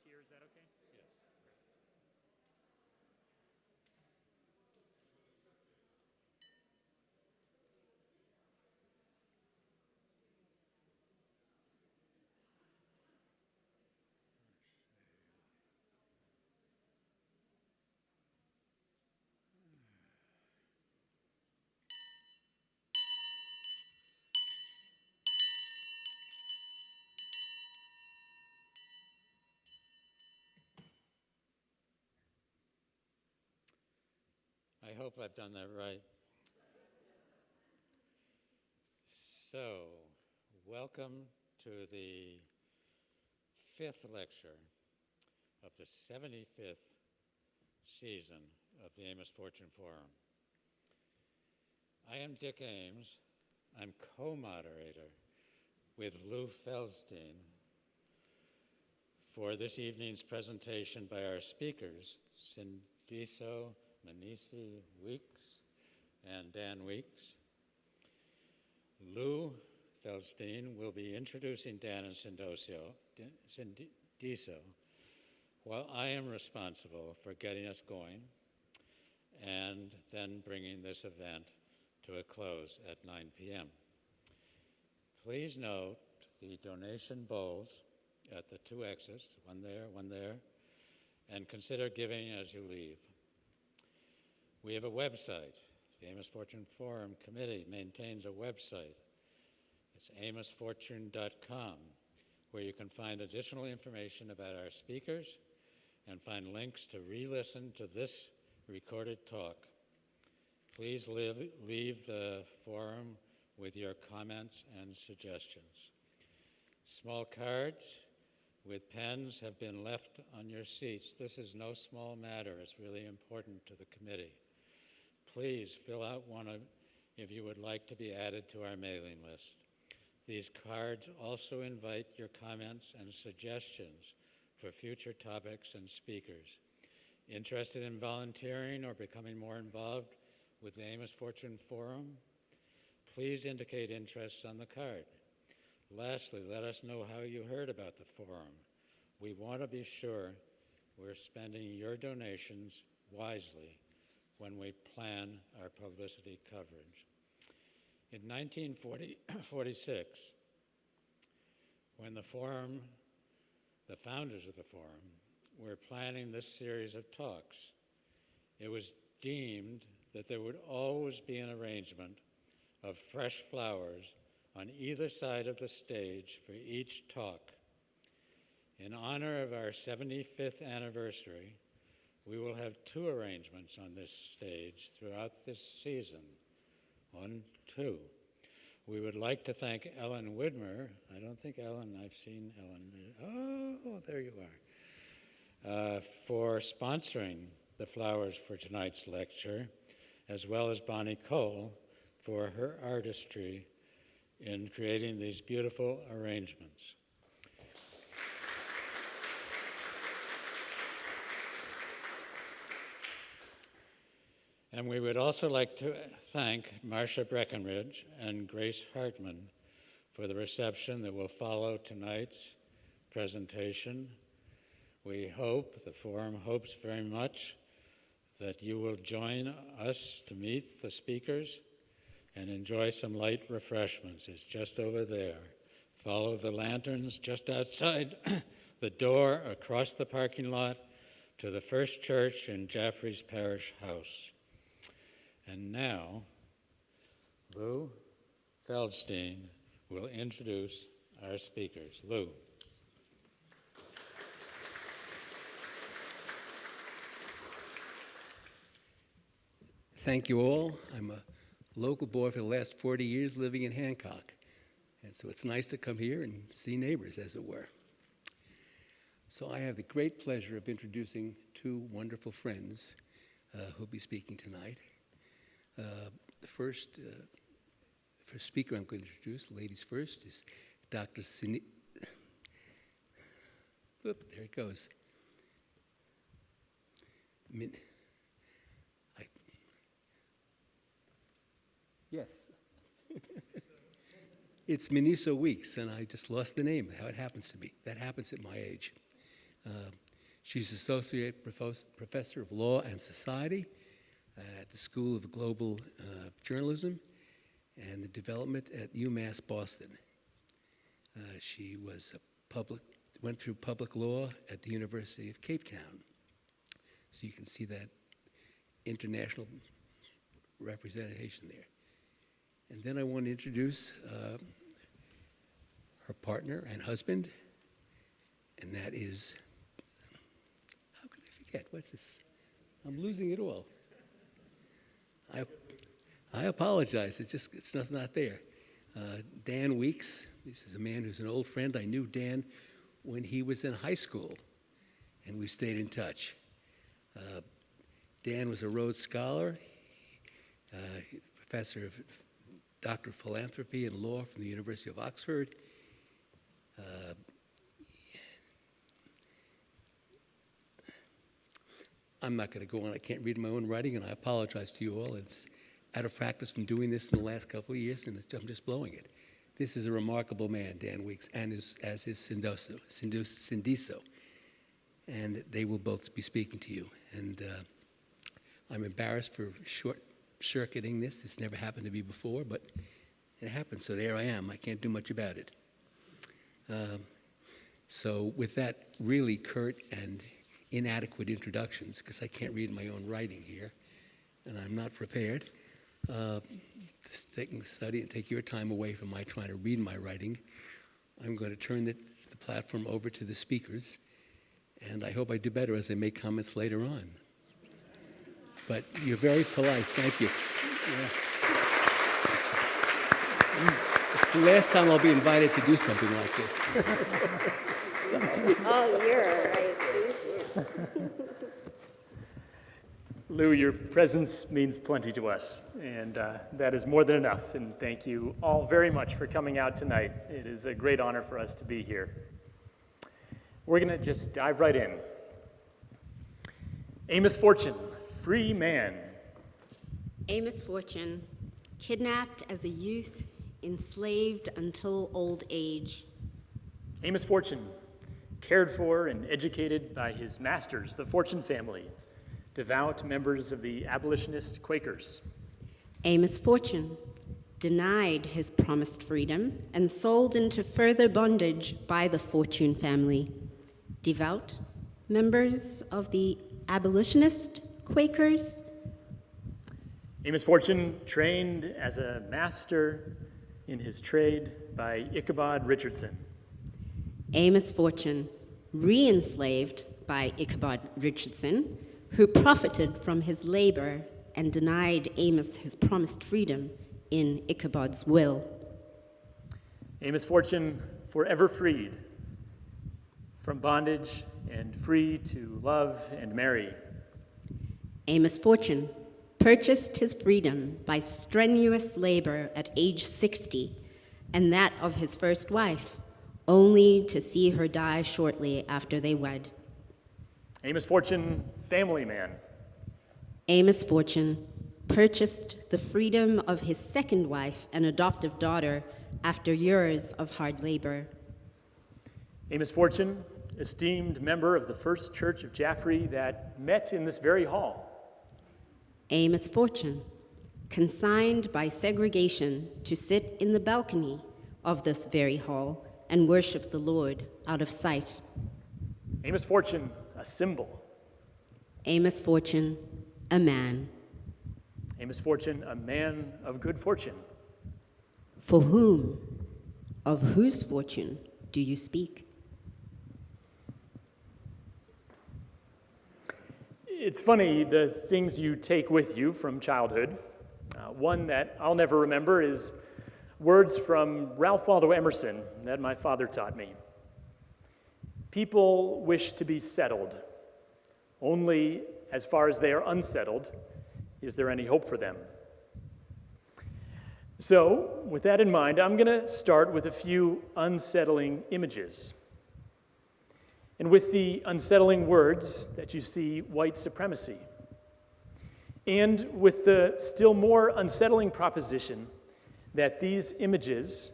here. Is that okay? Yes. I hope I've done that right. So, welcome to the 5th lecture of the 75th season of the Amos Fortune Forum. I am Dick Ames. I'm co-moderator with Lou Feldstein for this evening's presentation by our speakers, Sindiso, Mnisi Weeks, and Dan Weeks. Lou Feldstein will be introducing Dan and Sindiso, while I am responsible for getting us going and then bringing this event to a close at 9 p.m. Please note the donation bowls at the 2 exits, one there, and consider giving as you leave. We have a website. The Amos Fortune Forum Committee maintains a website. It's amosfortune.com, where you can find additional information about our speakers and find links to re-listen to this recorded talk. Please leave the forum with your comments and suggestions. Small cards with pens have been left on your seats. This is no small matter. It's really important to the committee. Please fill out one if you would like to be added to our mailing list. These cards also invite your comments and suggestions for future topics and speakers. Interested in volunteering or becoming more involved with the Amos Fortune Forum? Please indicate interests on the card. Lastly, let us know how you heard about the forum. We want to be sure we're spending your donations wisely when we plan our publicity coverage. In 1946, when the founders of the forum were planning this series of talks, it was deemed that there would always be an arrangement of fresh flowers on either side of the stage for each talk. In honor of our 75th anniversary, we will have 2 arrangements on this stage throughout this season. 1, 2. We would like to thank Ellen Widmer. I don't think I've seen Ellen. Oh, there you are. For sponsoring the flowers for tonight's lecture, as well as Bonnie Cole for her artistry in creating these beautiful arrangements. And we would also like to thank Marcia Breckenridge and Grace Hartman for the reception that will follow tonight's presentation. We hope, the forum hopes very much, that you will join us to meet the speakers and enjoy some light refreshments. It's just over there. Follow the lanterns just outside the door across the parking lot to the First Church in Jaffrey's Parish House. And now, Lou Feldstein will introduce our speakers. Lou. Thank you all. I'm a local boy for the last 40 years living in Hancock. And so it's nice to come here and see neighbors, as it were. So I have the great pleasure of introducing 2 wonderful friends who'll be speaking tonight. The first speaker I'm going to introduce, ladies first, is Dr. Sindiso. There it goes. Yes. It's Mnisi Weeks, and I just lost the name, how it happens to be. That happens at my age. She's Associate Professor of Law and Society at the School of Global Journalism and the Development at UMass Boston. She went through public law at the University of Cape Town. So you can see that international representation there. And then I want to introduce her partner and husband, and that is, how could I forget? What's this? I'm losing it all. I apologize. It's not there. Dan Weeks. This is a man who's an old friend. I knew Dan when he was in high school, and we stayed in touch. Dan was a Rhodes Scholar, professor of Doctor of Philanthropy and Law from the University of Oxford. I'm not going to go on. I can't read my own writing, and I apologize to you all. It's out of practice from doing this in the last couple of years, and I'm just blowing it. This is a remarkable man, Dan Weeks, and as is Sindiso. And they will both be speaking to you. And I'm embarrassed for short-circuiting this. This never happened to me before, but it happened, so there I am. I can't do much about it. So with that really curt and inadequate introductions, because I can't read my own writing here, and I'm not prepared, study and take your time away from my trying to read my writing, I'm going to turn the platform over to the speakers, and I hope I do better as I make comments later on. But you're very polite. Thank you. Yeah. It's the last time I'll be invited to do something like this. Oh, you're right. Lou, your presence means plenty to us, and that is more than enough. And thank you all very much for coming out tonight. It is a great honor for us to be here. We're going to just dive right in. Amos Fortune, free man. Amos Fortune, kidnapped as a youth, enslaved until old age. Amos Fortune, cared for and educated by his masters, the Fortune family, devout members of the abolitionist Quakers. Amos Fortune, denied his promised freedom and sold into further bondage by the Fortune family. Devout members of the abolitionist Quakers. Amos Fortune, trained as a master in his trade by Ichabod Richardson. Amos Fortune, re-enslaved by Ichabod Richardson, who profited from his labor and denied Amos his promised freedom in Ichabod's will. Amos Fortune, forever freed from bondage and free to love and marry. Amos Fortune purchased his freedom by strenuous labor at age 60 and that of his first wife, only to see her die shortly after they wed. Amos Fortune, family man. Amos Fortune purchased the freedom of his second wife and adoptive daughter after years of hard labor. Amos Fortune, esteemed member of the First Church of Jaffrey that met in this very hall. Amos Fortune, consigned by segregation to sit in the balcony of this very hall and worship the Lord out of sight. Amos Fortune, a symbol. Amos Fortune, a man. Amos Fortune, a man of good fortune. For whom, of whose fortune do you speak? It's funny, the things you take with you from childhood. One that I'll never remember is words from Ralph Waldo Emerson that my father taught me. People wish to be settled. Only as far as they are unsettled, is there any hope for them? So, with that in mind, I'm going to start with a few unsettling images. And with the unsettling words that you see, white supremacy. And with the still more unsettling proposition that these images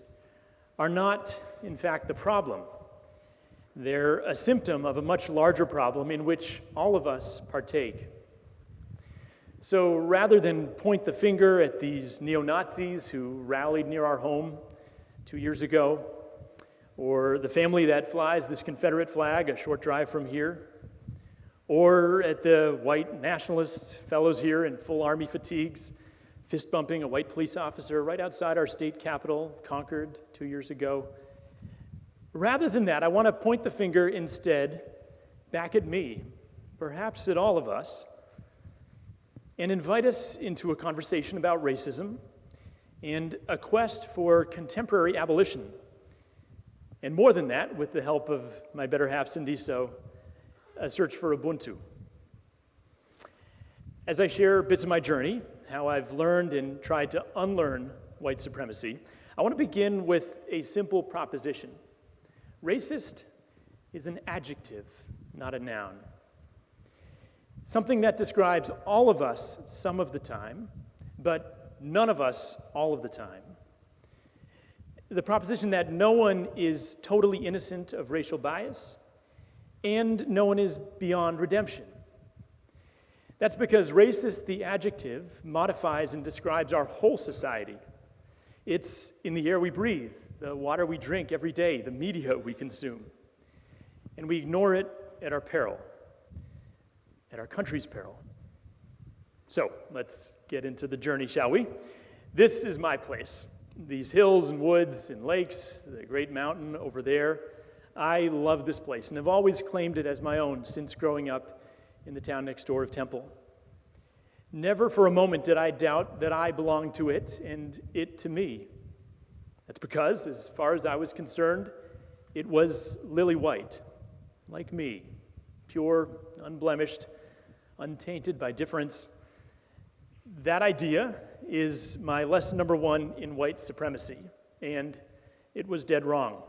are not, in fact, the problem. They're a symptom of a much larger problem in which all of us partake. So rather than point the finger at these neo-Nazis who rallied near our home 2 years ago, or the family that flies this Confederate flag a short drive from here, or at the white nationalist fellows here in full army fatigues, fist-bumping a white police officer right outside our state capitol, Concord, 2 years ago. Rather than that, I want to point the finger instead back at me, perhaps at all of us, and invite us into a conversation about racism and a quest for contemporary abolition. And more than that, with the help of my better half, Sindiso, a search for Ubuntu. As I share bits of my journey, how I've learned and tried to unlearn white supremacy, I want to begin with a simple proposition. Racist is an adjective, not a noun. Something that describes all of us some of the time, but none of us all of the time. The proposition that no one is totally innocent of racial bias, and no one is beyond redemption. That's because racist, the adjective, modifies and describes our whole society. It's in the air we breathe, the water we drink every day, the media we consume. And we ignore it at our peril, at our country's peril. So let's get into the journey, shall we? This is my place. These hills and woods and lakes, the great mountain over there. I love this place and have always claimed it as my own since growing up in the town next door of Temple. Never for a moment did I doubt that I belonged to it and it to me. That's because, as far as I was concerned, it was lily white, like me, pure, unblemished, untainted by difference. That idea is my lesson number one in white supremacy, and it was dead wrong.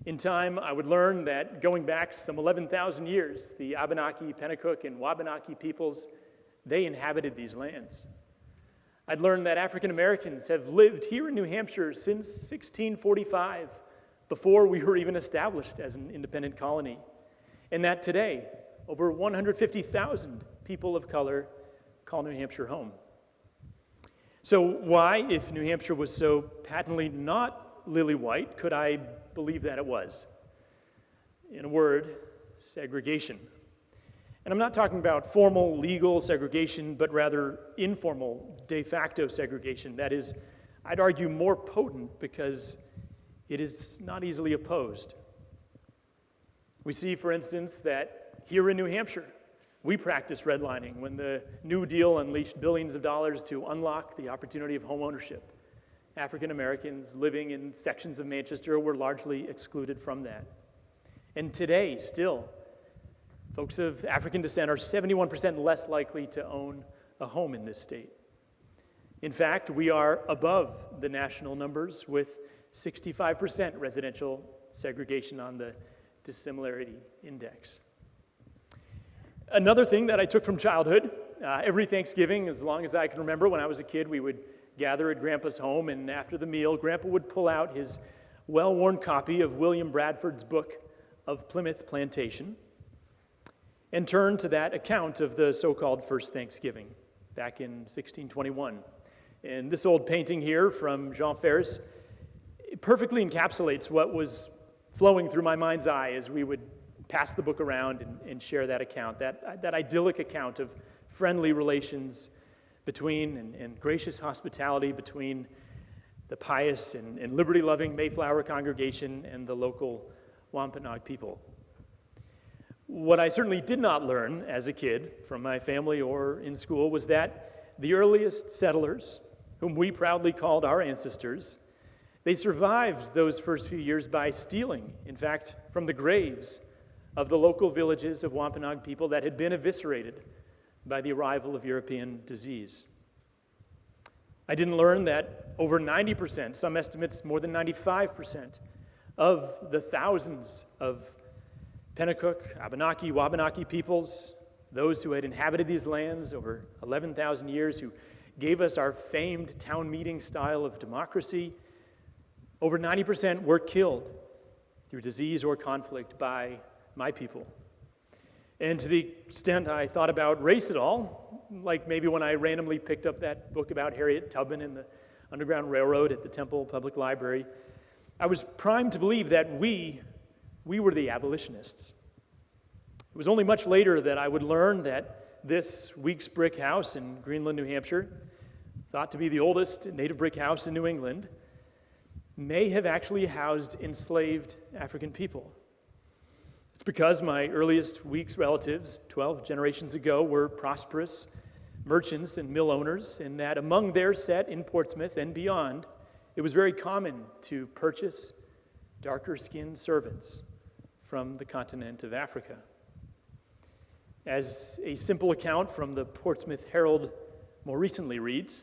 In time, I would learn that going back some 11,000 years, the Abenaki, Pennacook, and Wabanaki peoples, they inhabited these lands. I'd learned that African Americans have lived here in New Hampshire since 1645, before we were even established as an independent colony, and that today, over 150,000 people of color call New Hampshire home. So why, if New Hampshire was so patently not lily white, could I believe that it was? In a word, segregation. And I'm not talking about formal legal segregation, but rather informal de facto segregation. That is, I'd argue, more potent because it is not easily opposed. We see, for instance, that here in New Hampshire, we practice redlining when the New Deal unleashed billions of dollars to unlock the opportunity of home ownership. African Americans living in sections of Manchester were largely excluded from that. And today, still, folks of African descent are 71% less likely to own a home in this state. In fact, we are above the national numbers with 65% residential segregation on the dissimilarity index. Another thing that I took from childhood, every Thanksgiving, as long as I can remember, when I was a kid, we would gather at Grandpa's home, and after the meal, Grandpa would pull out his well-worn copy of William Bradford's book of Plymouth Plantation and turn to that account of the so-called First Thanksgiving back in 1621. And this old painting here from Jean Ferris perfectly encapsulates what was flowing through my mind's eye as we would pass the book around and share that account, that idyllic account of friendly relations between and gracious hospitality between the pious and liberty-loving Mayflower congregation and the local Wampanoag people. What I certainly did not learn as a kid from my family or in school was that the earliest settlers, whom we proudly called our ancestors, they survived those first few years by stealing, in fact, from the graves of the local villages of Wampanoag people that had been eviscerated by the arrival of European disease. I didn't learn that over 90%, some estimates more than 95%, of the thousands of Pennacook, Abenaki, Wabanaki peoples, those who had inhabited these lands over 11,000 years, who gave us our famed town meeting style of democracy, over 90% were killed through disease or conflict by my people. And to the extent I thought about race at all, like maybe when I randomly picked up that book about Harriet Tubman and the Underground Railroad at the Temple Public Library, I was primed to believe that we were the abolitionists. It was only much later that I would learn that this Weeks brick house in Greenland, New Hampshire, thought to be the oldest native brick house in New England, may have actually housed enslaved African people. It's because my earliest Weeks relatives, 12 generations ago, were prosperous merchants and mill owners, and that among their set in Portsmouth and beyond, it was very common to purchase darker-skinned servants from the continent of Africa. As a simple account from the Portsmouth Herald more recently reads,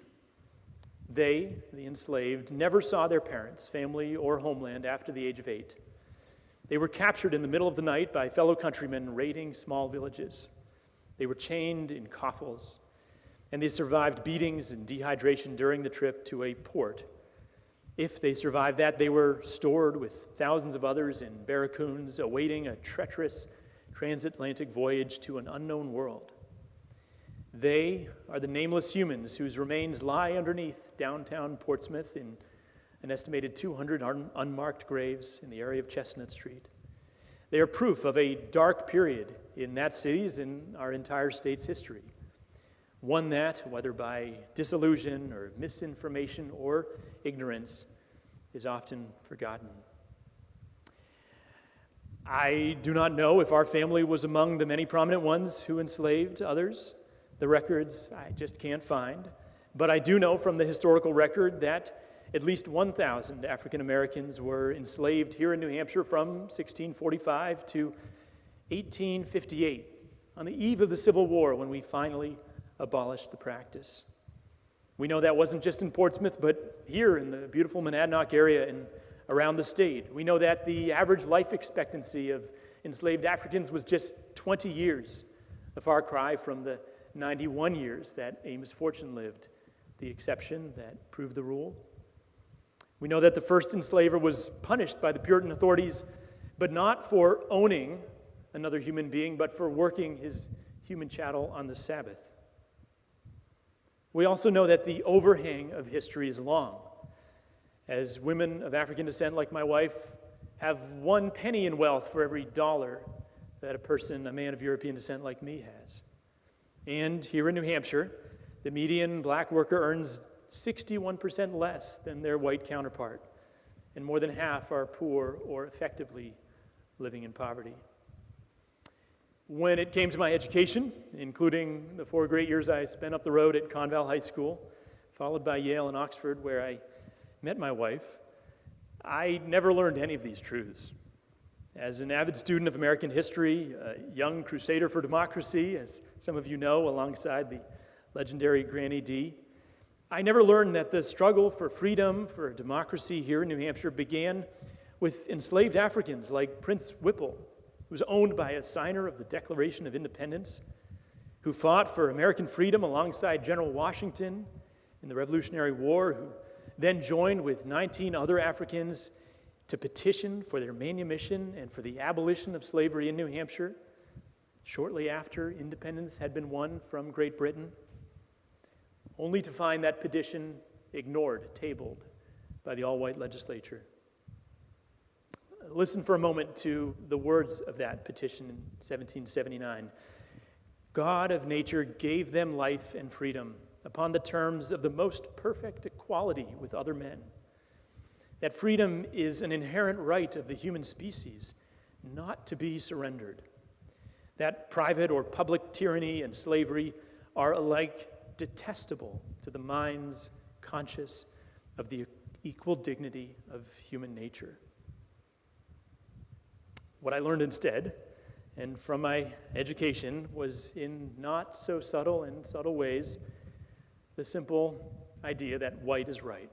they, the enslaved, never saw their parents, family, or homeland after the age of 8. They were captured in the middle of the night by fellow countrymen raiding small villages. They were chained in coffles, and they survived beatings and dehydration during the trip to a port. If they survived that, they were stored with thousands of others in barracoons, awaiting a treacherous transatlantic voyage to an unknown world. They are the nameless humans whose remains lie underneath downtown Portsmouth in an estimated 200 unmarked graves in the area of Chestnut Street. They are proof of a dark period in that city's and our entire state's history, one that, whether by disillusion or misinformation or ignorance, is often forgotten. I do not know if our family was among the many prominent ones who enslaved others. The records I just can't find. But I do know from the historical record that at least 1,000 African Americans were enslaved here in New Hampshire from 1645 to 1858, on the eve of the Civil War when we finally abolished the practice. We know that wasn't just in Portsmouth, but here in the beautiful Monadnock area and around the state. We know that the average life expectancy of enslaved Africans was just 20 years, a far cry from the 91 years that Amos Fortune lived, the exception that proved the rule. We know that the first enslaver was punished by the Puritan authorities, but not for owning another human being, but for working his human chattel on the Sabbath. We also know that the overhang of history is long, as women of African descent like my wife have 1 penny in wealth for every dollar that a man of European descent like me has. And here in New Hampshire, the median black worker earns 61% less than their white counterpart, and more than half are poor or effectively living in poverty. When it came to my education, including the 4 great years I spent up the road at Conval High School, followed by Yale and Oxford, where I met my wife, I never learned any of these truths. As an avid student of American history, a young crusader for democracy, as some of you know, alongside the legendary Granny D, I never learned that the struggle for freedom, for democracy here in New Hampshire began with enslaved Africans like Prince Whipple, who was owned by a signer of the Declaration of Independence, who fought for American freedom alongside General Washington in the Revolutionary War, who then joined with 19 other Africans to petition for their manumission and for the abolition of slavery in New Hampshire shortly after independence had been won from Great Britain, only to find that petition ignored, tabled by the all-white legislature. Listen for a moment to the words of that petition in 1779. God of nature gave them life and freedom upon the terms of the most perfect equality with other men. That freedom is an inherent right of the human species, not to be surrendered. That private or public tyranny and slavery are alike detestable to the minds conscious of the equal dignity of human nature. What I learned instead, and from my education, was in not so subtle and subtle ways, the simple idea that white is right.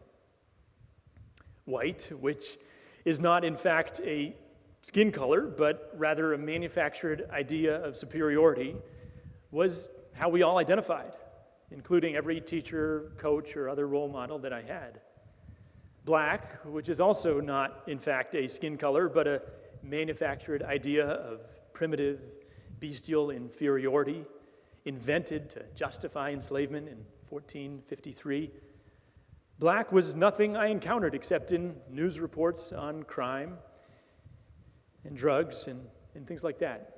White, which is not in fact a skin color, but rather a manufactured idea of superiority, was how we all identified, including every teacher, coach, or other role model that I had. Black, which is also not in fact a skin color, but a manufactured idea of primitive, bestial inferiority, invented to justify enslavement in 1453. Black was nothing I encountered except in news reports on crime and drugs and things like that.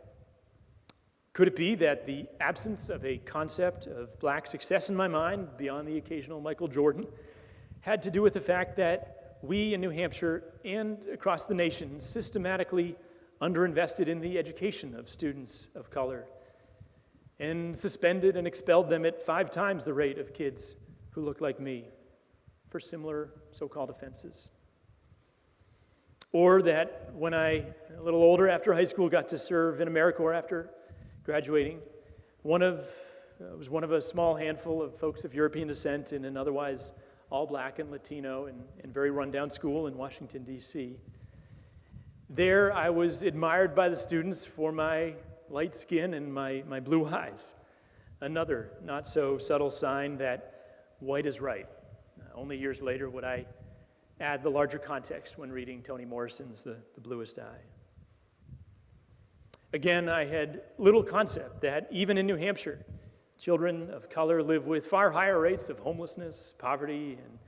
Could it be that the absence of a concept of black success in my mind, beyond the occasional Michael Jordan, had to do with the fact that we in New Hampshire and across the nation systematically underinvested in the education of students of color and suspended and expelled them at 5 times the rate of kids who looked like me for similar so-called offenses? Or that when I, a little older after high school, got to serve in AmeriCorps after graduating, was one of a small handful of folks of European descent in an otherwise all black and Latino and very rundown school in Washington, D.C. There I was admired by the students for my light skin and my blue eyes. Another not so subtle sign that white is right. Only years later would I add the larger context when reading Toni Morrison's The Bluest Eye. Again, I had little concept that even in New Hampshire, children of color live with far higher rates of homelessness, poverty, and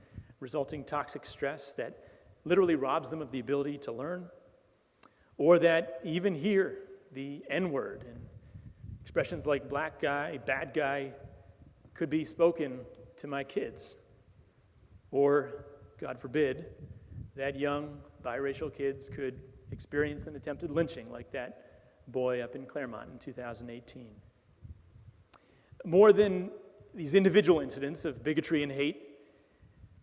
resulting toxic stress that literally robs them of the ability to learn. Or that even here, the N-word and expressions like black guy, bad guy could be spoken to my kids. Or, God forbid, that young biracial kids could experience an attempted lynching like that boy up in Claremont in 2018. More than these individual incidents of bigotry and hate,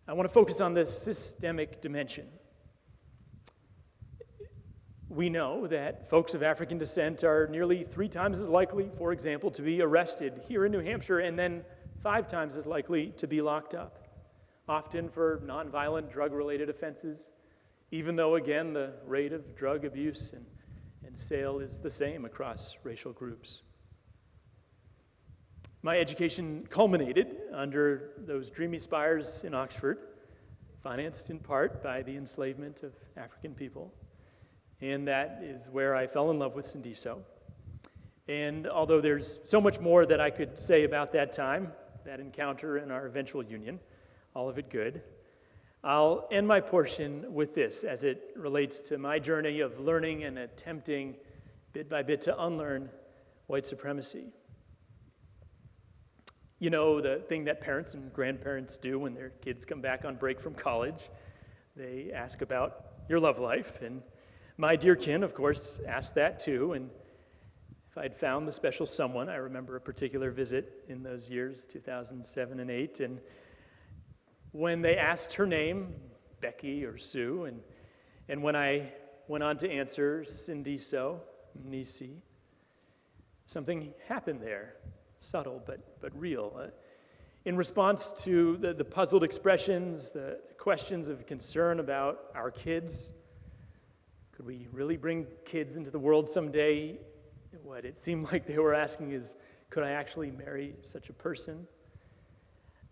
I want to focus on the systemic dimension. We know that folks of African descent are nearly 3 times as likely, for example, to be arrested here in New Hampshire and then 5 times as likely to be locked up, often for nonviolent drug-related offenses, even though, again, the rate of drug abuse and sale is the same across racial groups. My education culminated under those dreamy spires in Oxford, financed in part by the enslavement of African people, and that is where I fell in love with Sindiso. And although there's so much more that I could say about that time, that encounter and our eventual union, all of it good, I'll end my portion with this as it relates to my journey of learning and attempting bit by bit to unlearn white supremacy. You know, the thing that parents and grandparents do when their kids come back on break from college. They ask about your love life, and my dear kin, of course, asked that too. And if I'd found the special someone, I remember a particular visit in those years, 2007 and 2008, and when they asked her name, Becky or Sue, and when I went on to answer Sindiso, Mnisi, something happened there, subtle but real. In response to the puzzled expressions, the questions of concern about our kids, could we really bring kids into the world someday? What it seemed like they were asking is, could I actually marry such a person?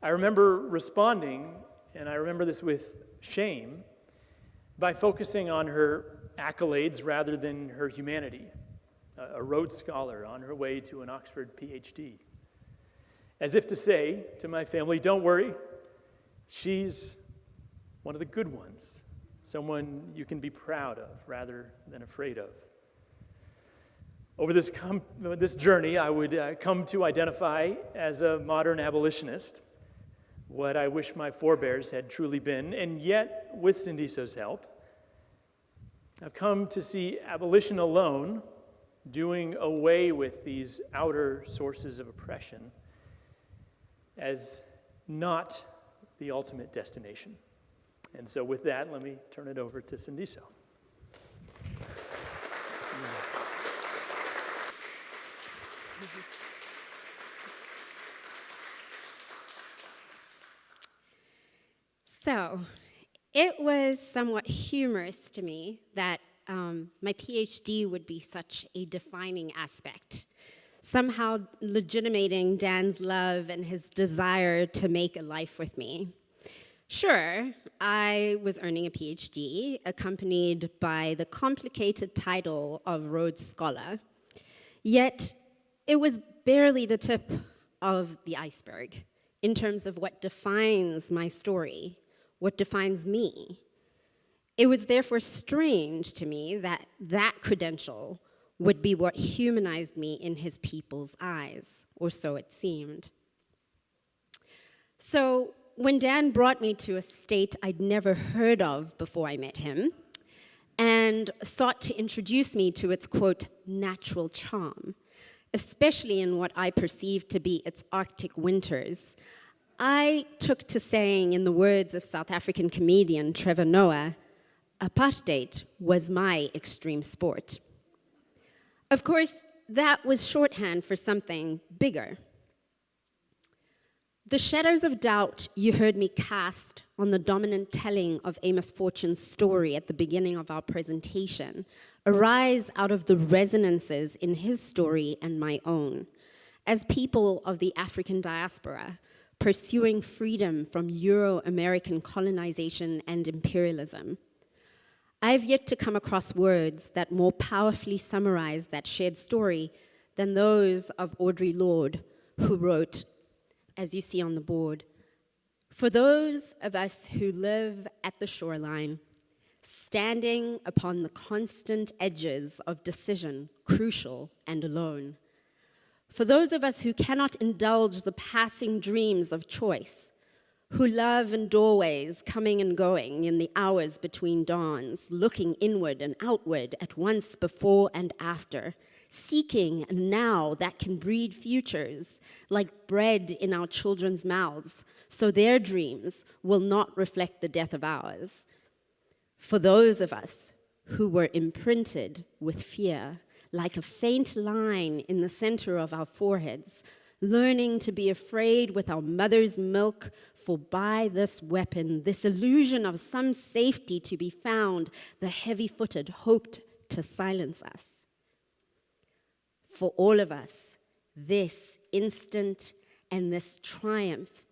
I remember responding, and I remember this with shame, by focusing on her accolades rather than her humanity, a Rhodes Scholar on her way to an Oxford PhD. As if to say to my family, don't worry, she's one of the good ones, someone you can be proud of rather than afraid of. Over this journey, I would come to identify as a modern abolitionist, what I wish my forebears had truly been, and yet, with Sindiso's help, I've come to see abolition alone, doing away with these outer sources of oppression, as not the ultimate destination. And so with that, let me turn it over to Sindiso. So, it was somewhat humorous to me that my PhD would be such a defining aspect, somehow legitimating Dan's love and his desire to make a life with me. Sure, I was earning a PhD, accompanied by the complicated title of Rhodes Scholar. Yet, it was barely the tip of the iceberg in terms of what defines my story, what defines me. It was therefore strange to me that that credential would be what humanized me in his people's eyes, or so it seemed. So when Dan brought me to a state I'd never heard of before I met him, and sought to introduce me to its, quote, natural charm, especially in what I perceived to be its Arctic winters, I took to saying, in the words of South African comedian Trevor Noah, apartheid was my extreme sport. Of course, that was shorthand for something bigger. The shadows of doubt you heard me cast on the dominant telling of Amos Fortune's story at the beginning of our presentation arise out of the resonances in his story and my own, as people of the African diaspora pursuing freedom from Euro-American colonization and imperialism. I've yet to come across words that more powerfully summarize that shared story than those of Audre Lorde, who wrote, as you see on the board, "For those of us who live at the shoreline, standing upon the constant edges of decision, crucial and alone. For those of us who cannot indulge the passing dreams of choice, who love in doorways coming and going in the hours between dawns, looking inward and outward at once before and after, seeking a now that can breed futures like bread in our children's mouths, so their dreams will not reflect the death of ours. For those of us who were imprinted with fear, like a faint line in the center of our foreheads, learning to be afraid with our mother's milk, for by this weapon, this illusion of some safety to be found, the heavy-footed hoped to silence us. For all of us, this instant and this triumph,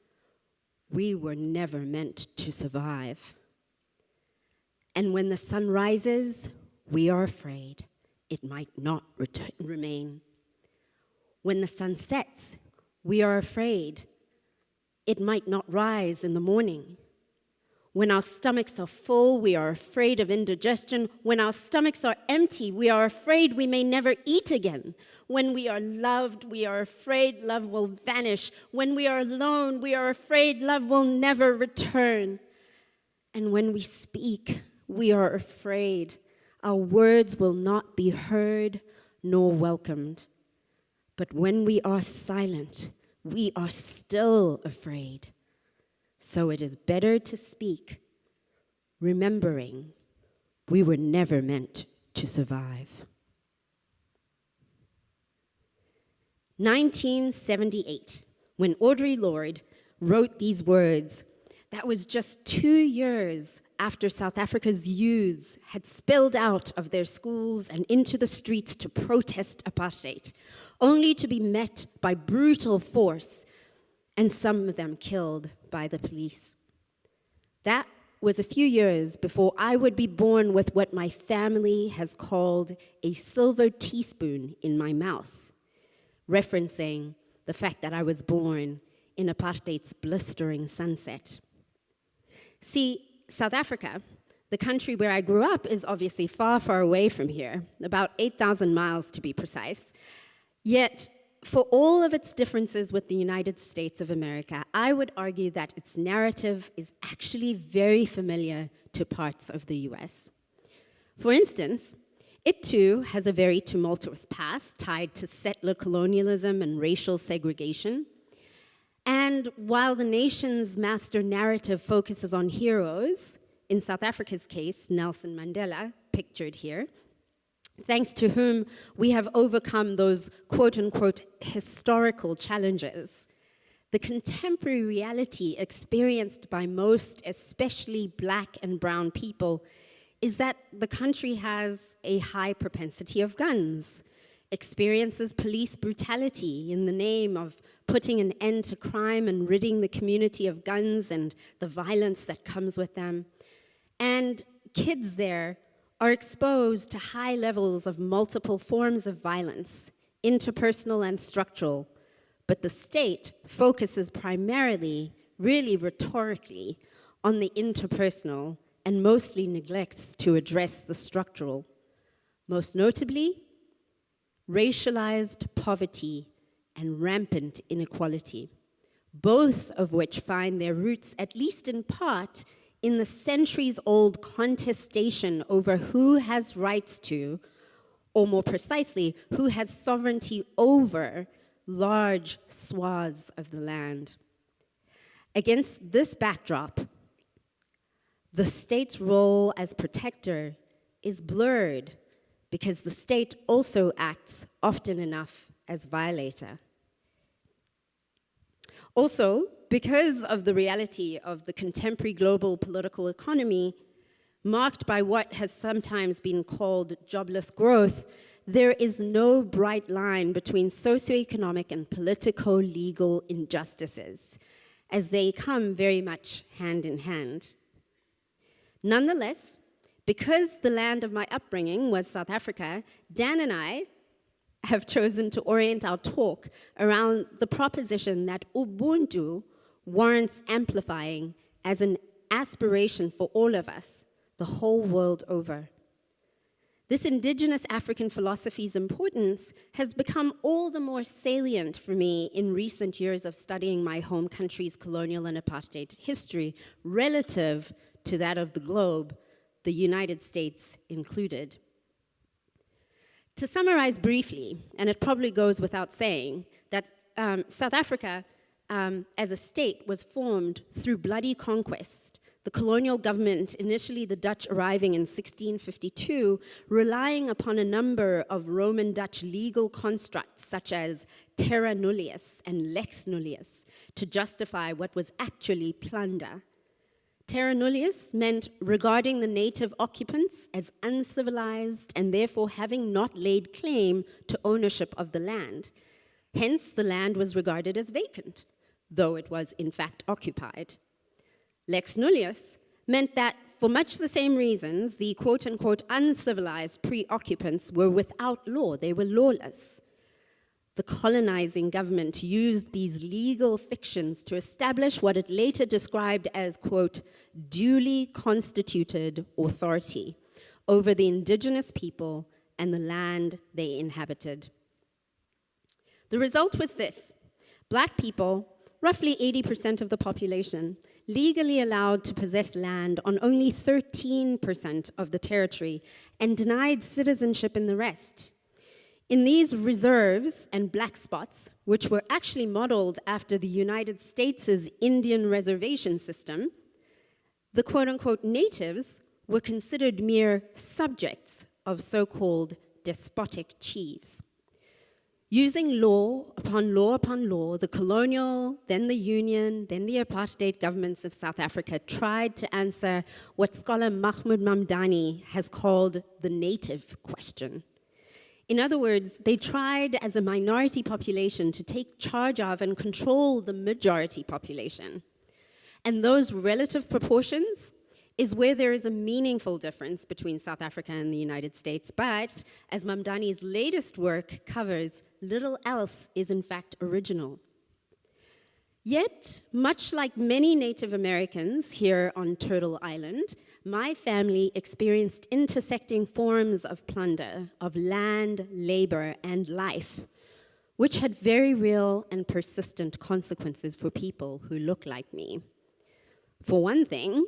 we were never meant to survive. And when the sun rises, we are afraid it might not remain. When the sun sets, we are afraid it might not rise in the morning. When our stomachs are full, we are afraid of indigestion. When our stomachs are empty, we are afraid we may never eat again. When we are loved, we are afraid love will vanish. When we are alone, we are afraid love will never return. And when we speak, we are afraid our words will not be heard nor welcomed. But when we are silent, we are still afraid. So it is better to speak, remembering we were never meant to survive. 1978, when Audre Lorde wrote these words, that was just 2 years after South Africa's youths had spilled out of their schools and into the streets to protest apartheid, only to be met by brutal force, and some of them killed by the police. That was a few years before I would be born with what my family has called a silver teaspoon in my mouth, referencing the fact that I was born in apartheid's blistering sunset. See, South Africa, the country where I grew up, is obviously far, far away from here, about 8,000 miles to be precise. Yet, for all of its differences with the United States of America, I would argue that its narrative is actually very familiar to parts of the US. For instance, it too has a very tumultuous past tied to settler colonialism and racial segregation. And while the nation's master narrative focuses on heroes, in South Africa's case, Nelson Mandela, pictured here, thanks to whom we have overcome those quote-unquote historical challenges, the contemporary reality experienced by most, especially Black and brown people, is that the country has a high propensity of guns, experiences police brutality in the name of putting an end to crime and ridding the community of guns and the violence that comes with them. And kids there are exposed to high levels of multiple forms of violence, interpersonal and structural, but the state focuses primarily, really rhetorically, on the interpersonal and mostly neglects to address the structural. Most notably, racialized poverty and rampant inequality, both of which find their roots, at least in part, in the centuries-old contestation over who has rights to, or more precisely, who has sovereignty over large swaths of the land. Against this backdrop, the state's role as protector is blurred because the state also acts often enough as violator. Also, because of the reality of the contemporary global political economy, marked by what has sometimes been called jobless growth, there is no bright line between socioeconomic and politico-legal injustices, as they come very much hand in hand. Nonetheless, because the land of my upbringing was South Africa, Dan and I have chosen to orient our talk around the proposition that Ubuntu warrants amplifying as an aspiration for all of us, the whole world over. This indigenous African philosophy's importance has become all the more salient for me in recent years of studying my home country's colonial and apartheid history relative to that of the globe, the United States included. To summarize briefly, and it probably goes without saying, that South Africa as a state was formed through bloody conquest. The colonial government, initially the Dutch arriving in 1652, relying upon a number of Roman Dutch legal constructs such as terra nullius and lex nullius to justify what was actually plunder. Terra nullius meant regarding the native occupants as uncivilized and therefore having not laid claim to ownership of the land. Hence, the land was regarded as vacant, though it was in fact occupied. Lex nullius meant that for much the same reasons, the quote-unquote uncivilized pre-occupants were without law, they were lawless. The colonizing government used these legal fictions to establish what it later described as, quote, duly constituted authority over the indigenous people and the land they inhabited. The result was this: Black people, roughly 80% of the population, legally allowed to possess land on only 13% of the territory and denied citizenship in the rest. In these reserves and black spots, which were actually modeled after the United States' Indian reservation system, the quote-unquote natives were considered mere subjects of so-called despotic chiefs. Using law upon law upon law, the colonial, then the Union, then the apartheid governments of South Africa tried to answer what scholar Mahmoud Mamdani has called the native question. In other words, they tried as a minority population to take charge of and control the majority population. And those relative proportions is where there is a meaningful difference between South Africa and the United States. But, as Mamdani's latest work covers, little else is in fact original. Yet, much like many Native Americans here on Turtle Island, my family experienced intersecting forms of plunder, of land, labor, and life, which had very real and persistent consequences for people who look like me. For one thing,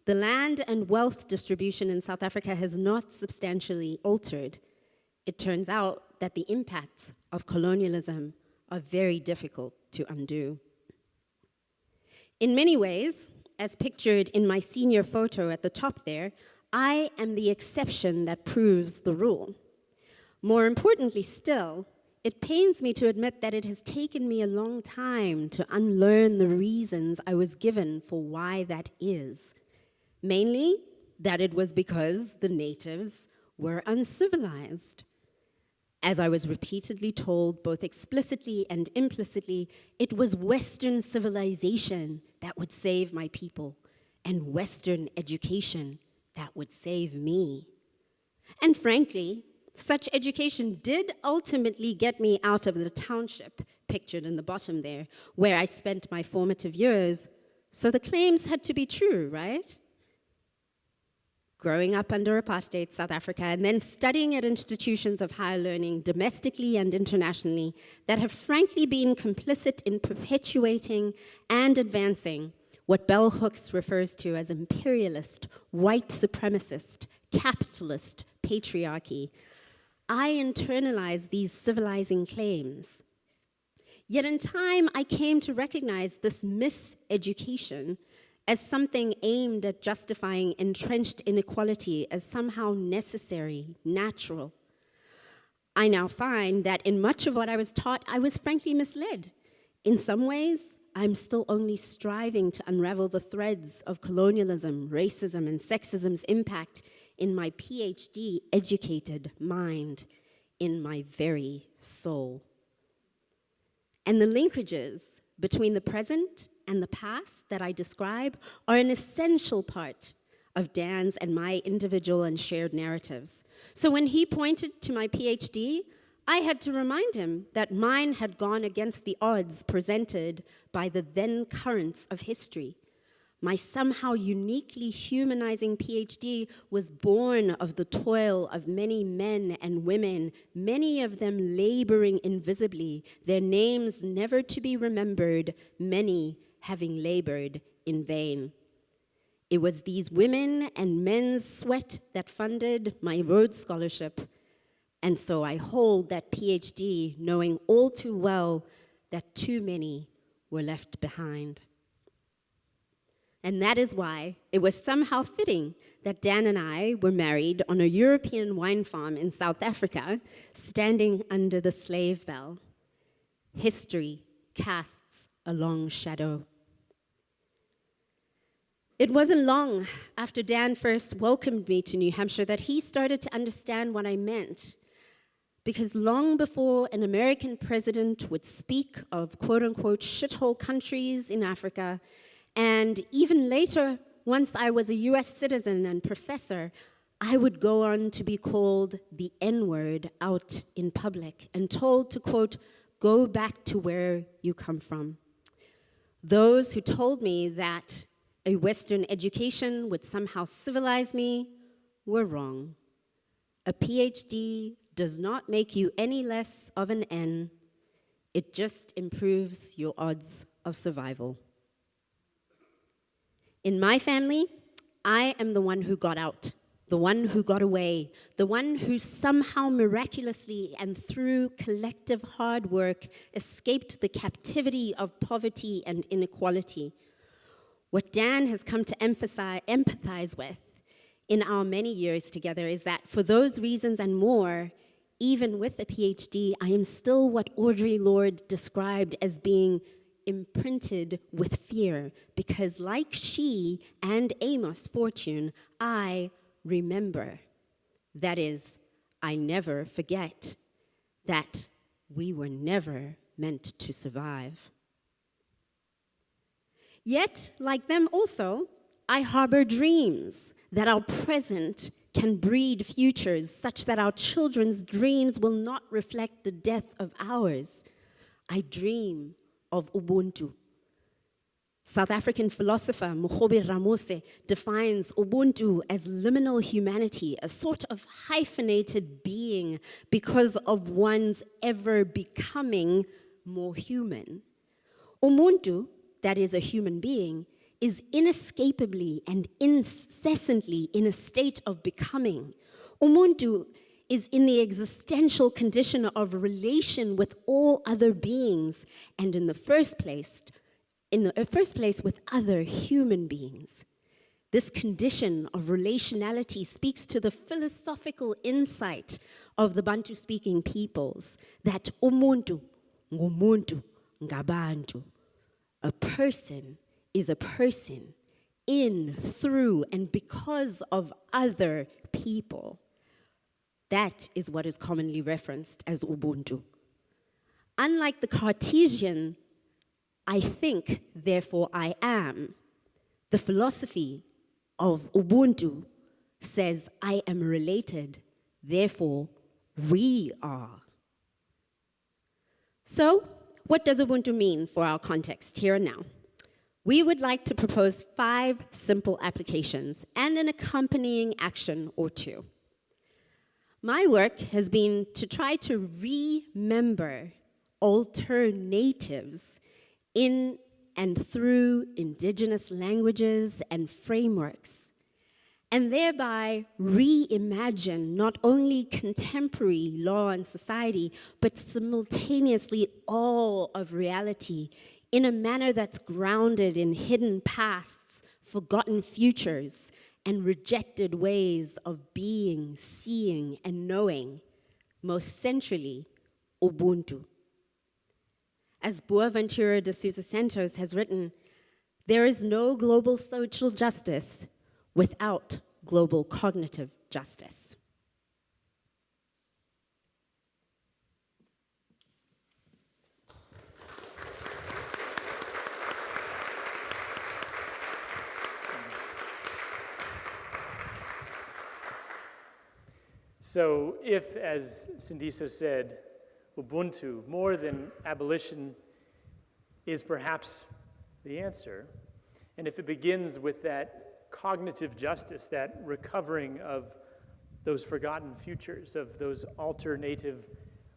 the land and wealth distribution in South Africa has not substantially altered. It turns out that the impacts of colonialism are very difficult to undo. In many ways, as pictured in my senior photo at the top there, I am the exception that proves the rule. More importantly still, it pains me to admit that it has taken me a long time to unlearn the reasons I was given for why that is. Mainly, that it was because the natives were uncivilized. As I was repeatedly told, both explicitly and implicitly, it was Western civilization that would save my people, and Western education that would save me. And frankly, such education did ultimately get me out of the township, pictured in the bottom there, where I spent my formative years, so the claims had to be true, right? Growing up under apartheid South Africa and then studying at institutions of higher learning domestically and internationally that have frankly been complicit in perpetuating and advancing what Bell Hooks refers to as imperialist, white supremacist, capitalist patriarchy, I internalized these civilizing claims. Yet in time, I came to recognize this miseducation as something aimed at justifying entrenched inequality as somehow necessary, natural. I now find that in much of what I was taught, I was frankly misled. In some ways, I'm still only striving to unravel the threads of colonialism, racism, and sexism's impact in my PhD-educated mind, in my very soul. And the linkages between the present and the past that I describe are an essential part of Dan's and my individual and shared narratives. So when he pointed to my PhD, I had to remind him that mine had gone against the odds presented by the then currents of history. My somehow uniquely humanizing PhD was born of the toil of many men and women, many of them laboring invisibly, their names never to be remembered, many having labored in vain. It was these women and men's sweat that funded my Rhodes Scholarship, and so I hold that PhD knowing all too well that too many were left behind. And that is why it was somehow fitting that Dan and I were married on a European wine farm in South Africa, standing under the slave bell. History casts a long shadow. It wasn't long after Dan first welcomed me to New Hampshire that he started to understand what I meant. Because long before an American president would speak of quote-unquote shithole countries in Africa, and even later, once I was a US citizen and professor, I would go on to be called the N-word out in public and told to, quote, go back to where you come from. Those who told me that a Western education would somehow civilize me were wrong. A PhD does not make you any less of an N. It just improves your odds of survival. In my family, I am the one who got out, the one who got away, the one who somehow miraculously and through collective hard work escaped the captivity of poverty and inequality. What Dan has come to empathize with in our many years together is that for those reasons and more, even with a PhD, I am still what Audre Lorde described as being imprinted with fear, because like she and Amos Fortune, I remember. That is, I never forget that we were never meant to survive. Yet, like them also, I harbor dreams that our present can breed futures such that our children's dreams will not reflect the death of ours. I dream of Ubuntu. South African philosopher Mokgobe Ramose defines Ubuntu as liminal humanity, a sort of hyphenated being because of one's ever becoming more human. Ubuntu, that is a human being, is inescapably and incessantly in a state of becoming. Ubuntu is in the existential condition of relation with all other beings, and in the first place with other human beings. This condition of relationality speaks to the philosophical insight of the Bantu-speaking peoples that umuntu, ngumuntu, ngabantu, a person is a person in, through, and because of other people. That is what is commonly referenced as Ubuntu. Unlike the Cartesian, I think, therefore I am, the philosophy of Ubuntu says I am related, therefore we are. So, what does Ubuntu mean for our context here and now? We would like to propose 5 simple applications and an accompanying action or 2. My work has been to try to remember alternatives in and through indigenous languages and frameworks, and thereby reimagine not only contemporary law and society, but simultaneously all of reality in a manner that's grounded in hidden pasts, forgotten futures, and rejected ways of being, seeing, and knowing, most centrally, Ubuntu. As Boaventura de Sousa Santos has written, there is no global social justice without global cognitive justice. So if, as Sindiso said, Ubuntu, more than abolition, is perhaps the answer, and if it begins with that cognitive justice, that recovering of those forgotten futures, of those alternative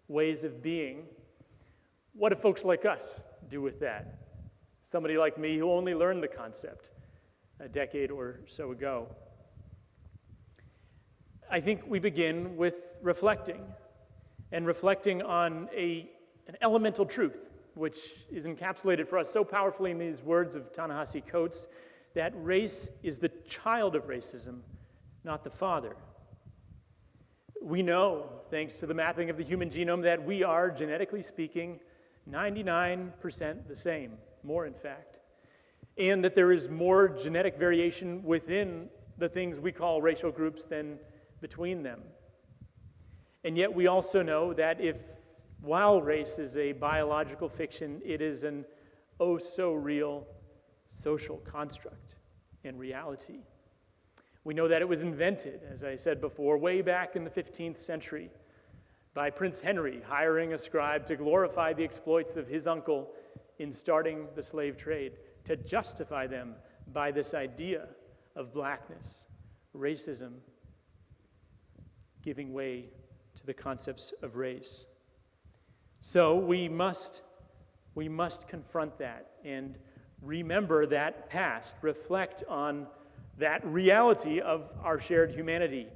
ways of being, what do folks like us do with that? Somebody like me who only learned the concept a decade or so ago. I think we begin with reflecting, and reflecting on an elemental truth, which is encapsulated for us so powerfully in these words of Ta-Nehisi Coates, that race is the child of racism, not the father. We know, thanks to the mapping of the human genome, that we are, genetically speaking, 99% the same, more in fact, and that there is more genetic variation within the things we call racial groups than between them. And yet we also know that while race is a biological fiction, it is an oh so real social construct and reality. We know that it was invented, as I said before, way back in the 15th century by Prince Henry hiring a scribe to glorify the exploits of his uncle in starting the slave trade, to justify them by this idea of blackness, racism, giving way to the concepts of race. So we must confront that and remember that past, reflect on that reality of our shared humanity.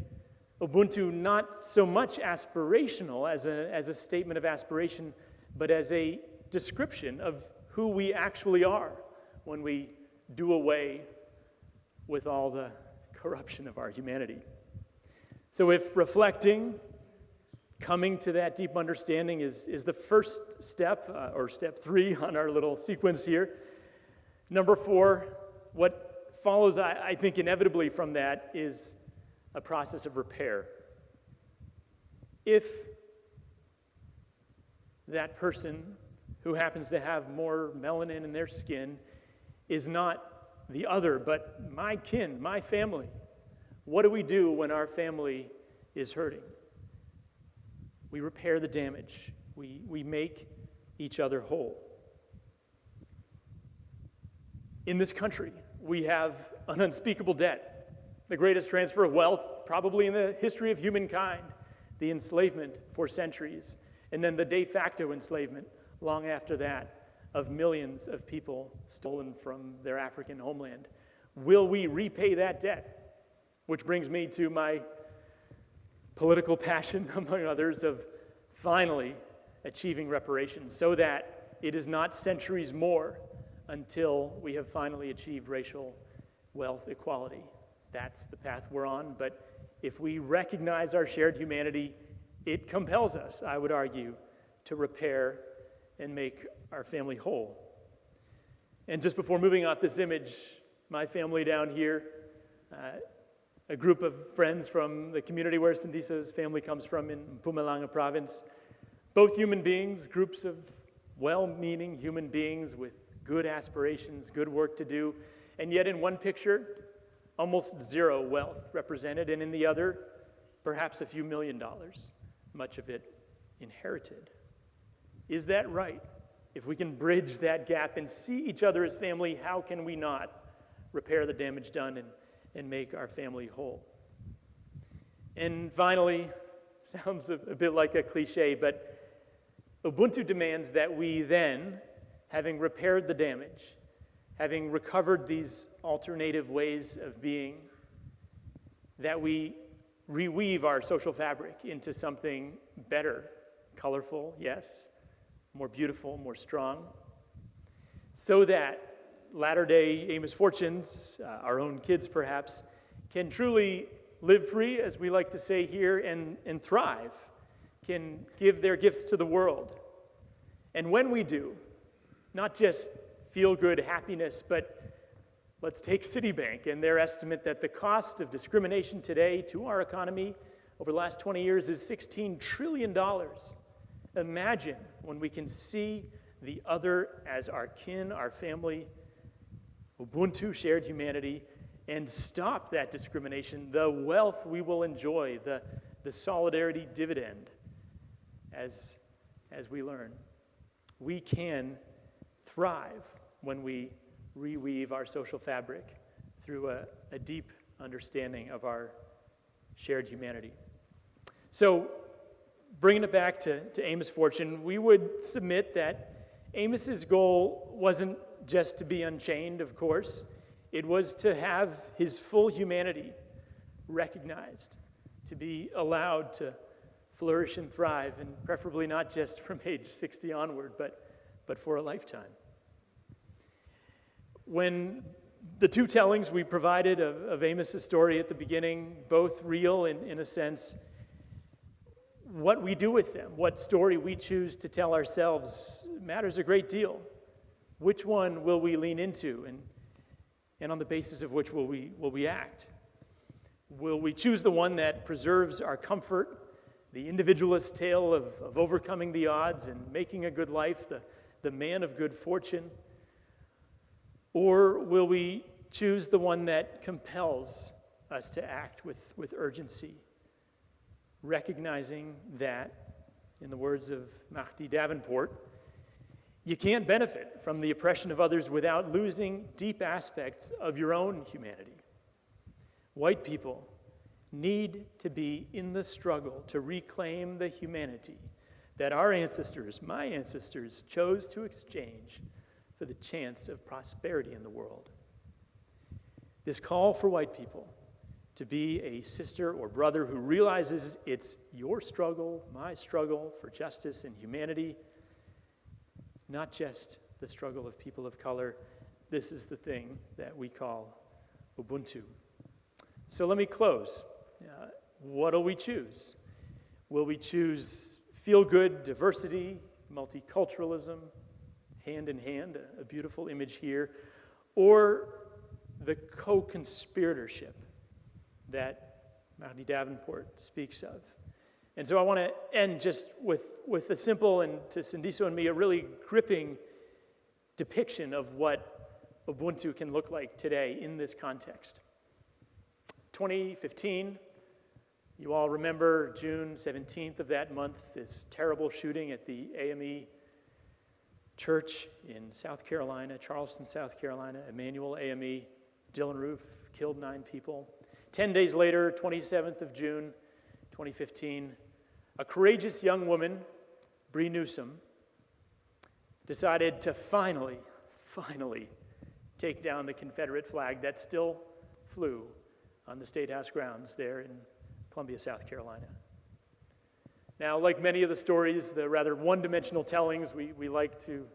Ubuntu not so much aspirational as a statement of aspiration, but as a description of who we actually are when we do away with all the corruption of our humanity. So if reflecting, coming to that deep understanding is the first step, or step 3 on our little sequence here. Number 4, what follows, I think, inevitably from that is a process of repair. If that person who happens to have more melanin in their skin is not the other, but my kin, my family, what do we do when our family is hurting? We repair the damage. We make each other whole. In this country, we have an unspeakable debt, the greatest transfer of wealth probably in the history of humankind, the enslavement for centuries, and then the de facto enslavement long after that of millions of people stolen from their African homeland. Will we repay that debt? Which brings me to my political passion, among others, of finally achieving reparations so that it is not centuries more until we have finally achieved racial wealth equality. That's the path we're on, but if we recognize our shared humanity, it compels us, I would argue, to repair and make our family whole. And just before moving off this image, my family down here, a group of friends from the community where Sindiso's family comes from in Mpumalanga province. Both human beings, groups of well-meaning human beings with good aspirations, good work to do, and yet in one picture, almost zero wealth represented, and in the other, perhaps a few $1,000,000, much of it inherited. Is that right? If we can bridge that gap and see each other as family, how can we not repair the damage done and make our family whole? And finally, sounds a bit like a cliche, but Ubuntu demands that we then, having repaired the damage, having recovered these alternative ways of being, that we reweave our social fabric into something better, colorful, yes, more beautiful, more strong, so that latter-day Amos Fortunes, our own kids perhaps, can truly live free, as we like to say here, and thrive, can give their gifts to the world. And when we do, not just feel-good happiness, but let's take Citibank and their estimate that the cost of discrimination today to our economy over the last 20 years is $16 trillion. Imagine when we can see the other as our kin, our family, Ubuntu, shared humanity, and stop that discrimination, the wealth we will enjoy, the solidarity dividend as we learn. We can thrive when we reweave our social fabric through a deep understanding of our shared humanity. So, bringing it back to Amos' fortune, we would submit that Amos's goal wasn't just to be unchained, of course. It was to have his full humanity recognized, to be allowed to flourish and thrive, and preferably not just from age 60 onward, but for a lifetime. When the two tellings we provided of Amos's story at the beginning, both real in a sense, what we do with them, what story we choose to tell ourselves matters a great deal. Which one will we lean into, and on the basis of which will we act? Will we choose the one that preserves our comfort, the individualist tale of overcoming the odds and making a good life, the man of good fortune? Or will we choose the one that compels us to act with urgency, recognizing that, in the words of Mahdi Davenport, you can't benefit from the oppression of others without losing deep aspects of your own humanity. White people need to be in the struggle to reclaim the humanity that our ancestors, my ancestors, chose to exchange for the chance of prosperity in the world. This call for white people to be a sister or brother who realizes it's your struggle, my struggle for justice and humanity, not just the struggle of people of color. This is the thing that we call Ubuntu. So let me close. What'll we choose? Will we choose feel-good diversity, multiculturalism, hand in hand, a beautiful image here, or the co-conspiratorship that Mahdi Davenport speaks of? And so I want to end just with a simple, and to Sindiso and me, a really gripping depiction of what Ubuntu can look like today in this context. 2015, you all remember June 17th of that month, this terrible shooting at the AME church in South Carolina, Charleston, South Carolina, Emmanuel AME, Dylan Roof killed 9 people. 10 days later, 27th of June, 2015, a courageous young woman, Bree Newsom, decided to finally take down the Confederate flag that still flew on the State House grounds there in Columbia, South Carolina. Now, like many of the stories, the rather one-dimensional tellings we like to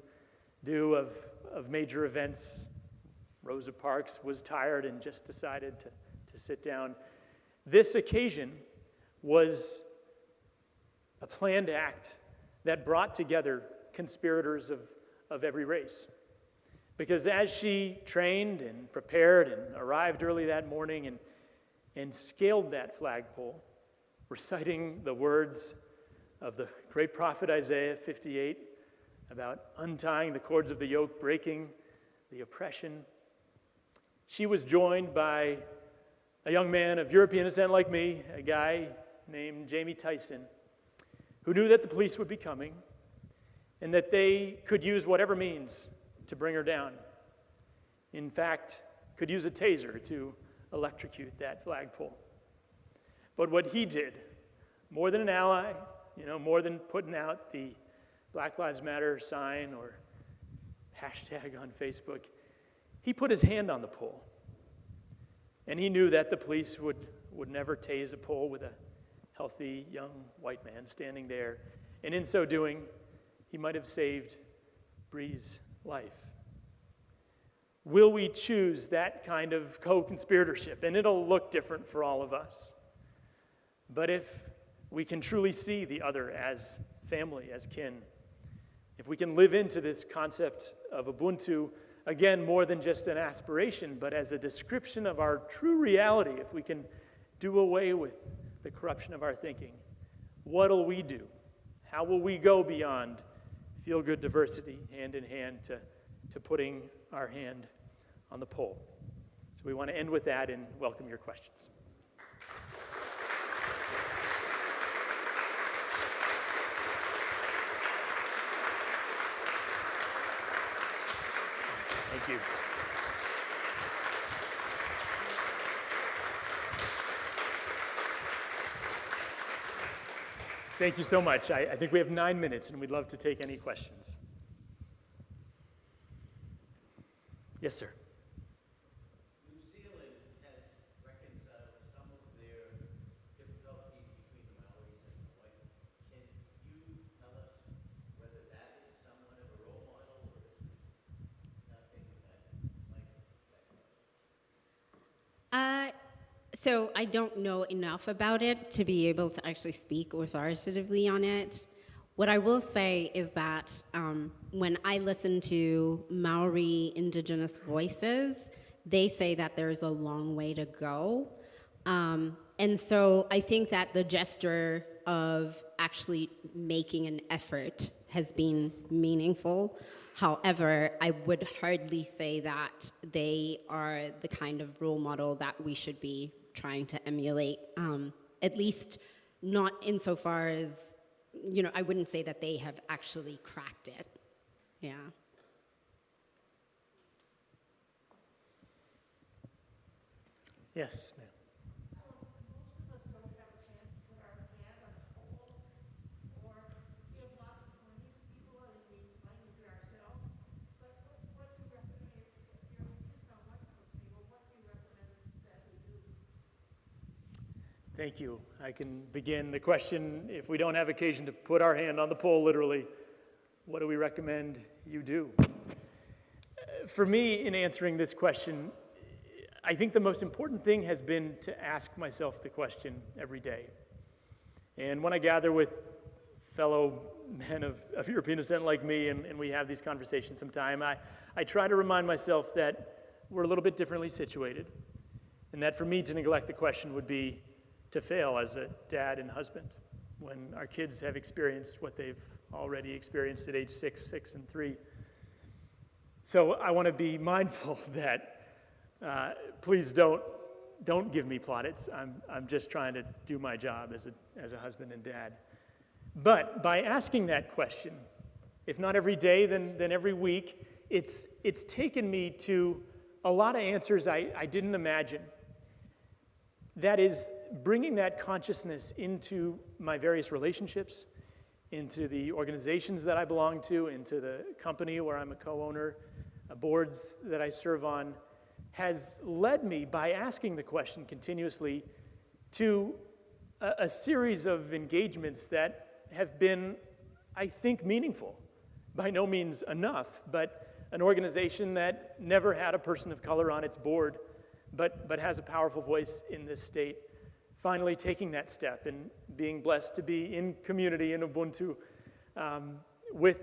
do of major events, Rosa Parks was tired and just decided to sit down. This occasion was a planned act that brought together conspirators of every race. Because as she trained and prepared and arrived early that morning and scaled that flagpole, reciting the words of the great prophet Isaiah 58 about untying the cords of the yoke, breaking the oppression. She was joined by a young man of European descent like me, a guy named Jamie Tyson, who knew that the police would be coming and that they could use whatever means to bring her down. In fact, could use a taser to electrocute that flagpole. But what he did, more than an ally, more than putting out the Black Lives Matter sign or hashtag on Facebook, he put his hand on the pole. And he knew that the police would never tase a pole with a healthy young white man standing there. And in so doing, he might have saved Bree's life. Will we choose that kind of co-conspiratorship? And it'll look different for all of us. But if we can truly see the other as family, as kin, if we can live into this concept of Ubuntu, again, more than just an aspiration, but as a description of our true reality, if we can do away with the corruption of our thinking, what'll we do? How will we go beyond feel-good diversity, hand in hand, to putting our hand on the pole? So we want to end with that and welcome your questions. Thank you. Thank you so much. I think we have 9 minutes, and we'd love to take any questions. Yes, sir. New Zealand has reconciled some of their difficulties between the Maoris and the whites. Can you tell us whether that is somewhat of a role model, or is it nothing that might affect us? So I don't know enough about it to be able to actually speak authoritatively on it. What I will say is that when I listen to Maori indigenous voices, they say that there's a long way to go. And so I think that the gesture of actually making an effort has been meaningful. However, I would hardly say that they are the kind of role model that we should be trying to emulate, at least not insofar as, I wouldn't say that they have actually cracked it. Yeah. Yes, ma'am. Most of us don't have a chance to put our hand on a pole, or we have lots of money people and we might do it ourselves. But what do you recommend is, if you're just on one table, what do you recommend that we do? Thank you. I can begin the question. If we don't have occasion to put our hand on the pole, literally, what do we recommend you do? For me, in answering this question, I think the most important thing has been to ask myself the question every day. And when I gather with fellow men of European descent like me, and we have these conversations sometime, I try to remind myself that we're a little bit differently situated, and that for me to neglect the question would be to fail as a dad and husband when our kids have experienced what they've already experienced at age 6, and 3. So I want to be mindful that please don't give me plaudits. I'm just trying to do my job as a husband and dad. But by asking that question, if not every day, then every week, it's taken me to a lot of answers I didn't imagine. That is, bringing that consciousness into my various relationships, into the organizations that I belong to, into the company where I'm a co-owner, boards that I serve on, has led me, by asking the question continuously, to a series of engagements that have been, I think, meaningful. By no means enough, but an organization that never had a person of color on its board, but has a powerful voice in this state, finally taking that step and being blessed to be in community in Ubuntu with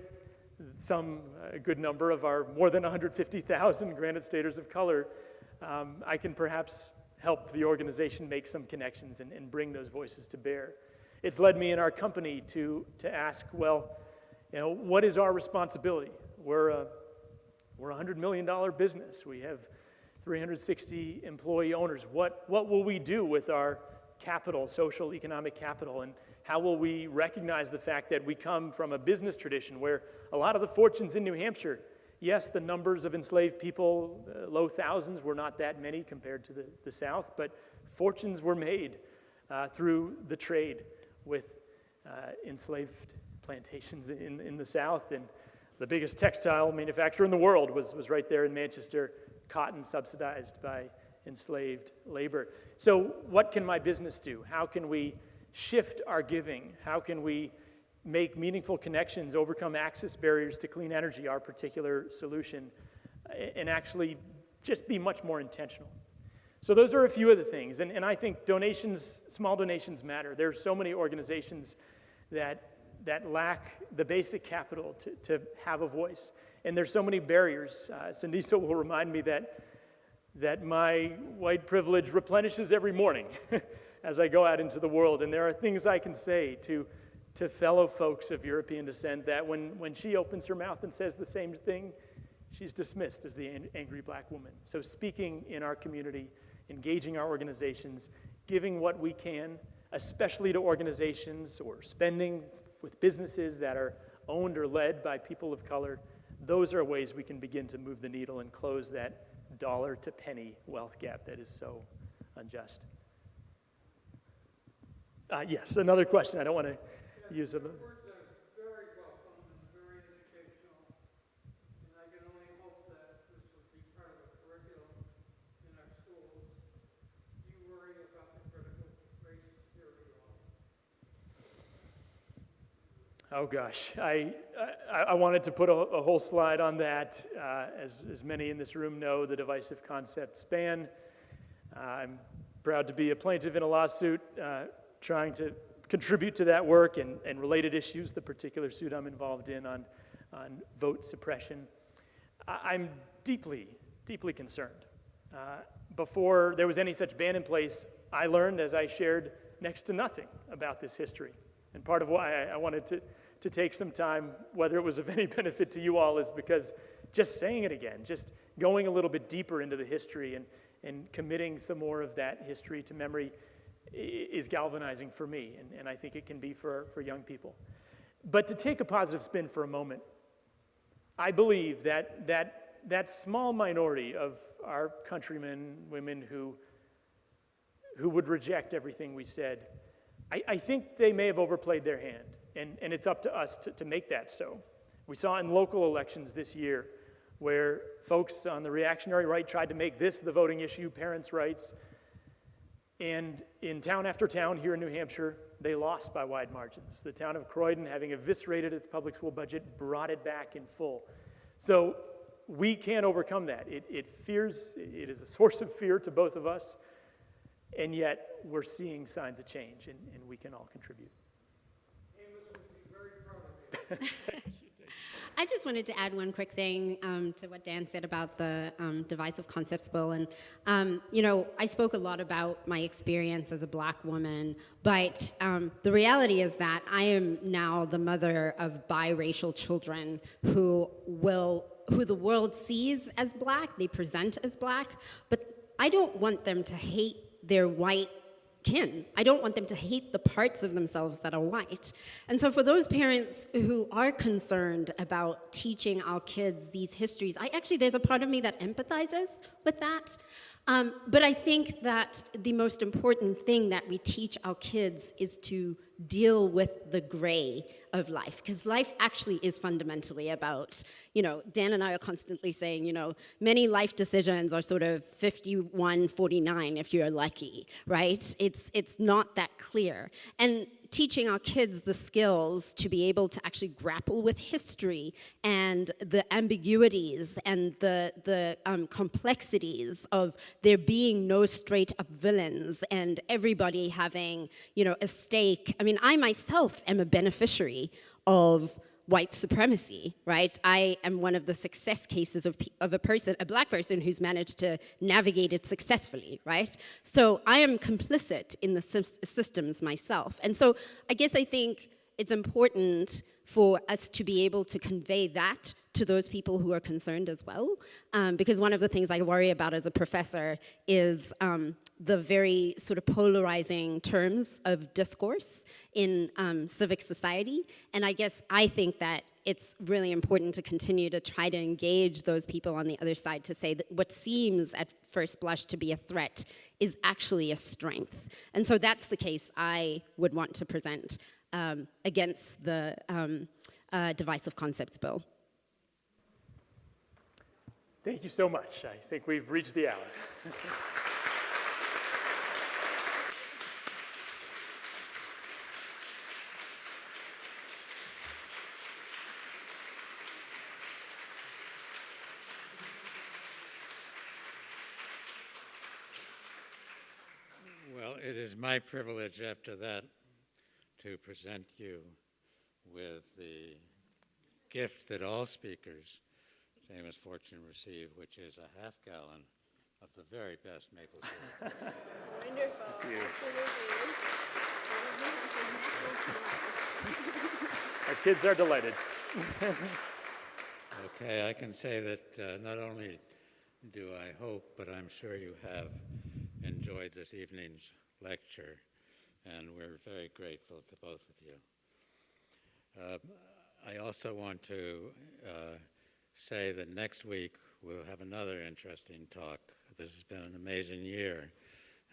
a good number of our more than 150,000 Granite Staters of color. I can perhaps help the organization make some connections and bring those voices to bear. It's led me in our company to ask, well, what is our responsibility? We're a $100 million business. We have 360 employee owners. What will we do with our capital, social, economic capital, and how will we recognize the fact that we come from a business tradition where a lot of the fortunes in New Hampshire, yes, the numbers of enslaved people, low thousands, were not that many compared to the South, but fortunes were made through the trade with enslaved plantations in the South. And the biggest textile manufacturer in the world was right there in Manchester, cotton subsidized by enslaved labor. So what can my business do? How can we shift our giving? How can we make meaningful connections, overcome access barriers to clean energy, our particular solution, and actually just be much more intentional? So those are a few of the things, and I think donations, small donations matter. There are so many organizations that lack the basic capital to have a voice, and there's so many barriers. Sindiso will remind me that my white privilege replenishes every morning as I go out into the world, and there are things I can say to fellow folks of European descent that when she opens her mouth and says the same thing, she's dismissed as the angry black woman. So speaking in our community, engaging our organizations, giving what we can, especially to organizations or spending with businesses that are owned or led by people of color, those are ways we can begin to move the needle and close that dollar to penny wealth gap that is so unjust. Yes, another question. I don't want to use a... Words are very welcome and very educational, and I can only hope that this will be part of the curriculum in our schools. Do you worry about the critical race theory at all? Oh gosh, I wanted to put a whole slide on that. As many in this room know, the divisive concept span. I'm proud to be a plaintiff in a lawsuit trying to contribute to that work and related issues, the particular suit I'm involved in on vote suppression. I'm deeply, deeply concerned. Before there was any such ban in place, I learned, as I shared, next to nothing about this history. And part of why I wanted to take some time, whether it was of any benefit to you all, is because just saying it again, just going a little bit deeper into the history and committing some more of that history to memory is galvanizing for me, and I think it can be for young people. But to take a positive spin for a moment, I believe that small minority of our countrymen, women who would reject everything we said, I think they may have overplayed their hand, and it's up to us to make that so. We saw in local elections this year where folks on the reactionary right tried to make this the voting issue, parents' rights, and in town after town here in New Hampshire, they lost by wide margins. The town of Croydon, having eviscerated its public school budget, brought it back in full. So we can overcome that. It is a source of fear to both of us, and yet we're seeing signs of change, and we can all contribute. Amos would be very proud of you. I just wanted to add one quick thing to what Dan said about the divisive concepts bill. And, I spoke a lot about my experience as a black woman, but the reality is that I am now the mother of biracial children who the world sees as black, they present as black, but I don't want them to hate their white kin. I don't want them to hate the parts of themselves that are white. And so for those parents who are concerned about teaching our kids these histories, there's a part of me that empathizes with that. But I think that the most important thing that we teach our kids is to deal with the gray of life, because life actually is fundamentally about, Dan and I are constantly saying, many life decisions are sort of 51-49 if you're lucky, right? It's not that clear. And teaching our kids the skills to be able to actually grapple with history and the ambiguities and the complexities of there being no straight up villains and everybody having, a stake. I mean, I myself am a beneficiary of white supremacy, right? I am one of the success cases of a black person who's managed to navigate it successfully, right? So I am complicit in the systems myself. And so I guess I think it's important for us to be able to convey that to those people who are concerned as well. Because one of the things I worry about as a professor is the very sort of polarizing terms of discourse in civic society. And I think that it's really important to continue to try to engage those people on the other side to say that what seems at first blush to be a threat is actually a strength. And so that's the case I would want to present against the Divisive Concepts Bill. Thank you so much. I think we've reached the hour. Well, it is my privilege after that to present you with the gift that all speakers, Amos Fortune, receive, which is a half gallon of the very best maple syrup. Wonderful. Thank you. Absolutely. Our kids are delighted. Okay, I can say that not only do I hope, but I'm sure you have enjoyed this evening's lecture, and we're very grateful to both of you. I also want to say that next week we'll have another interesting talk. This has been an amazing year,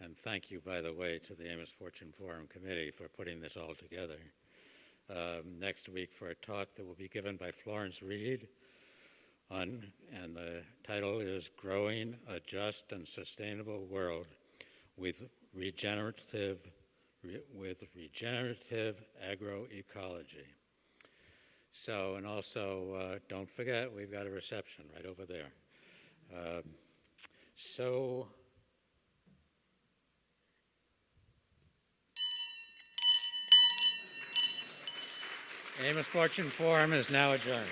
and thank you, by the way, to the Amos Fortune Forum Committee for putting this all together. Next week for a talk that will be given by Florence Reed, and the title is Growing a Just and Sustainable World with Regenerative Agroecology. So, and also, don't forget, we've got a reception right over there. Amos Fortune Forum is now adjourned.